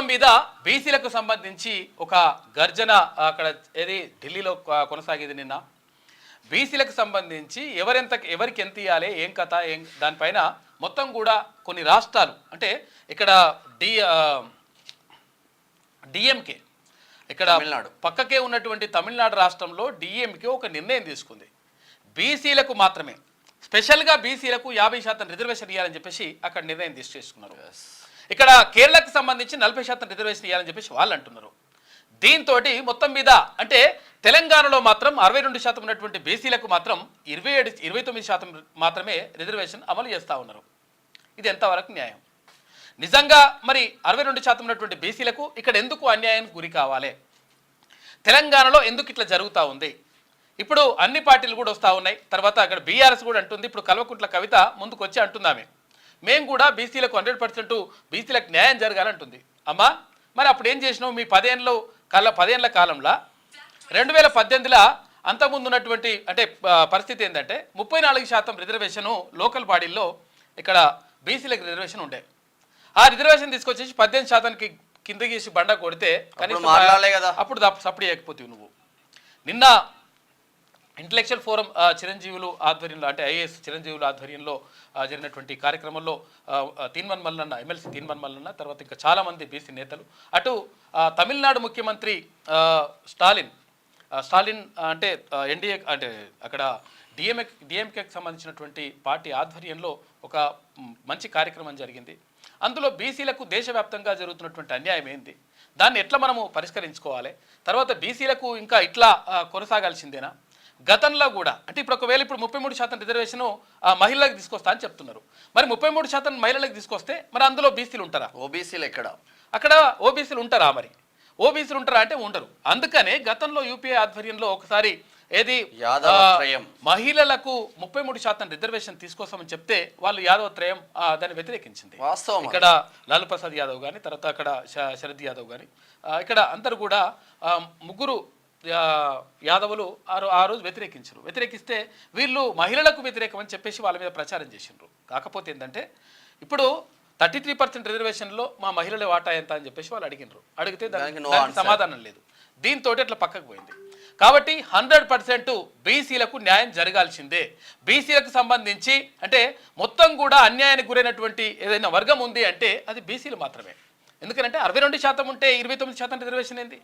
మొత్తం మీద బీసీలకు సంబంధించి ఒక గర్జన అక్కడ ఏది ఢిల్లీలో కొనసాగేది నిన్న. బీసీలకు సంబంధించి ఎవరికి ఎంత ఇవ్వాలి, ఏం కథ, ఏం దానిపైన మొత్తం కూడా కొన్ని రాష్ట్రాలు అంటే ఇక్కడ డిఎంకే ఇక్కడ పక్కకే ఉన్నటువంటి తమిళనాడు రాష్ట్రంలో డిఎంకే ఒక నిర్ణయం తీసుకుంది. బీసీలకు మాత్రమే స్పెషల్గా బీసీలకు 50% రిజర్వేషన్ ఇవ్వాలని చెప్పేసి అక్కడ నిర్ణయం తీసుకున్నారు. ఇక్కడ కేరళకు సంబంధించి 40% రిజర్వేషన్ ఇవ్వాలని చెప్పేసి వాళ్ళు అంటున్నారు. దీంతో మొత్తం మీద అంటే తెలంగాణలో మాత్రం 62% ఉన్నటువంటి బీసీలకు మాత్రం 29% మాత్రమే రిజర్వేషన్ అమలు చేస్తూ ఉన్నారు. ఇది ఎంతవరకు న్యాయం? నిజంగా మరి 62% ఉన్నటువంటి బీసీలకు ఇక్కడ ఎందుకు అన్యాయానికి గురి కావాలి? తెలంగాణలో ఎందుకు ఇట్లా జరుగుతూ ఉంది? ఇప్పుడు అన్ని పార్టీలు కూడా వస్తూ ఉన్నాయి. తర్వాత అక్కడ బీఆర్ఎస్ కూడా అంటుంది. ఇప్పుడు కల్వకుంట్ల కవిత ముందుకు వచ్చి అంటుందామే, మేము కూడా బీసీలకు 100% బీసీలకు న్యాయం జరగాలంటుంది. అమ్మా మరి అప్పుడు ఏం చేసినావు? మీ 10 ఏళ్ల కాలంలో 2018లో అంతకుముందు ఉన్నటువంటి అంటే పరిస్థితి ఏంటంటే 34% రిజర్వేషను లోకల్ బాడీల్లో ఇక్కడ బీసీలకు రిజర్వేషన్ ఉండే. ఆ రిజర్వేషన్ తీసుకొచ్చేసి 18%కి కింద గీసి బండ కొడితే అప్పుడు సప్పుడు చేయకపోతే నువ్వు. నిన్న ఇంటలెక్చువల్ ఫోరం చిరంజీవులు ఆధ్వర్యంలో అంటే ఐఏఎస్ చిరంజీవుల ఆధ్వర్యంలో జరిగినటువంటి కార్యక్రమంలో తీన్మన్ మల్లన్న, ఎమ్మెల్సీ తీన్మన్ మల్లన్న, తర్వాత ఇంకా చాలామంది బీసీ నేతలు, అటు తమిళనాడు ముఖ్యమంత్రి స్టాలిన్ అంటే ఎన్డీఏ అంటే అక్కడ డిఎంకేకి సంబంధించినటువంటి పార్టీ ఆధ్వర్యంలో ఒక మంచి కార్యక్రమం జరిగింది. అందులో బీసీలకు దేశవ్యాప్తంగా జరుగుతున్నటువంటి అన్యాయం ఏంది, దాన్ని ఎట్లా మనము పరిష్కరించుకోవాలి, తర్వాత బీసీలకు ఇంకా ఇట్లా కొనసాగాల్సిందేనా? గతంలో కూడా అంటే ఇప్పుడు ఒకవేళ ఇప్పుడు 33% రిజర్వేషను మహిళలకు తీసుకొస్తా అని చెప్తున్నారు. మరి 33% మహిళలకు తీసుకొస్తే మరి అందులో బీసీలు ఉంటారా? ఓబీసీలు అక్కడ ఓబీసీలు ఉంటారా? మరి ఓబీసీలు ఉంటారా అంటే ఉండరు. అందుకనే గతంలో యూపీఏ ఆధ్వర్యంలో ఒకసారి ఏది మహిళలకు 33% రిజర్వేషన్ తీసుకోసామని చెప్తే వాళ్ళు యాదవత్రయం దాన్ని వ్యతిరేకించింది. ఇక్కడ లాలూ ప్రసాద్ యాదవ్ కానీ, తర్వాత అక్కడ శరద్ యాదవ్ కానీ, ఇక్కడ అందరు కూడా ముగ్గురు యాదవులు ఆ రోజు వ్యతిరేకిస్తే వీళ్ళు మహిళలకు వ్యతిరేకం అని చెప్పేసి వాళ్ళ మీద ప్రచారం చేసిండ్రు. కాకపోతే ఏంటంటే ఇప్పుడు 33% రిజర్వేషన్లో మా మహిళల వాటా ఎంత అని చెప్పేసి వాళ్ళు అడిగితే దానికి సమాధానం లేదు. దీంతో అట్లా పక్కకు పోయింది. కాబట్టి 100% బీసీలకు న్యాయం జరగాల్సిందే. బీసీలకు సంబంధించి అంటే మొత్తం కూడా అన్యాయానికి గురైనటువంటి ఏదైనా వర్గం ఉంది అంటే అది బీసీలు మాత్రమే. ఎందుకంటే 62% ఉంటే 29% రిజర్వేషన్ ఏంది?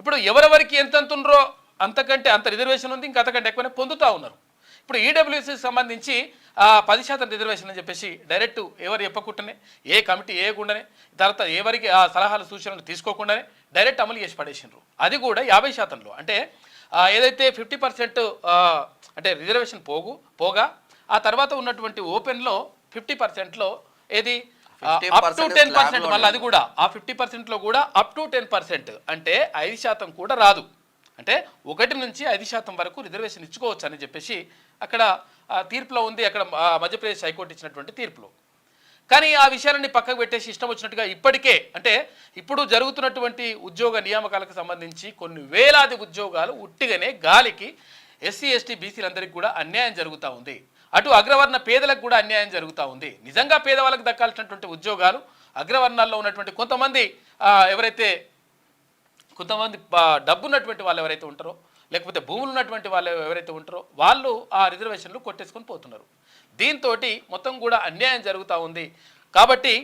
ఇప్పుడు ఎవరెవరికి ఎంత ఉండ్రో అంతకంటే అంత రిజర్వేషన్ ఉంది, ఇంకా అంతకంటే ఎక్కువనే పొందుతూ ఉన్నారు. ఇప్పుడు ఈడబ్ల్యూఎస్కి సంబంధించి 10% రిజర్వేషన్ అని చెప్పేసి డైరెక్ట్ ఎవరు చెప్పకుండానే, ఏ కమిటీ వేయకుండానే, తర్వాత ఎవరికి ఆ సలహాలు సూచనలు తీసుకోకుండానే డైరెక్ట్ అమలు చేసి పడేసినారు. అది కూడా 50%లో అంటే ఏదైతే 50% అంటే రిజర్వేషన్ పోగా ఆ తర్వాత ఉన్నటువంటి ఓపెన్లో 50%లో ఏది అప్ టు 10%, మళ్ళీ అది కూడా ఆ 50%లో కూడా అప్ టు 10% అంటే 5% కూడా రాదు. అంటే 1 నుంచి 5% వరకు రిజర్వేషన్ ఇచ్చుకోవచ్చు అని చెప్పేసి అక్కడ తీర్పులో ఉంది, అక్కడ మధ్యప్రదేశ్ హైకోర్టు ఇచ్చినటువంటి తీర్పులో. కానీ ఆ విషయాలన్నీ పక్కకు పెట్టేసి ఇష్టం వచ్చినట్టుగా ఇప్పటికే అంటే ఇప్పుడు జరుగుతున్నటువంటి ఉద్యోగ నియామకాలకు సంబంధించి కొన్ని వేలాది ఉద్యోగాలు ఉట్టిగానే గాలికి ఎస్సీ ఎస్టీ బీసీలందరికీ కూడా అన్యాయం జరుగుతూ ఉంది. అటు అగ్రవర్ణ పేదలకు కూడా అన్యాయం జరుగుతూ ఉంది. నిజంగా పేదవాళ్ళకి దక్కాల్సినటువంటి ఉద్యోగాలు అగ్రవర్ణాల్లో ఉన్నటువంటి కొంతమంది డబ్బున్నటువంటి వాళ్ళు ఎవరైతే ఉంటారో, లేకపోతే భూములు ఉన్నటువంటి వాళ్ళు ఎవరైతే ఉంటారో వాళ్ళు ఆ రిజర్వేషన్లు కొట్టేసుకొని పోతున్నారు. దీంతో మొత్తం కూడా అన్యాయం జరుగుతూ ఉంది. కాబట్టి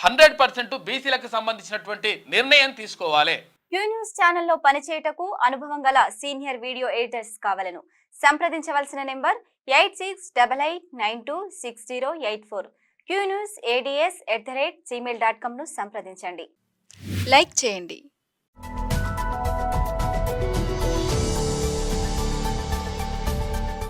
100% బీసీలకు సంబంధించినటువంటి నిర్ణయం తీసుకోవాలి. క్యూ న్యూస్ ఛానల్లో పనిచేయటకు అనుభవం గల సీనియర్ వీడియో ఎడిటర్స్ కావాలను సంప్రదించవలసిన నెంబర్ 8688926084. qnewsads@gmail.com ను సంప్రదించండి. లైక్ చేయండి.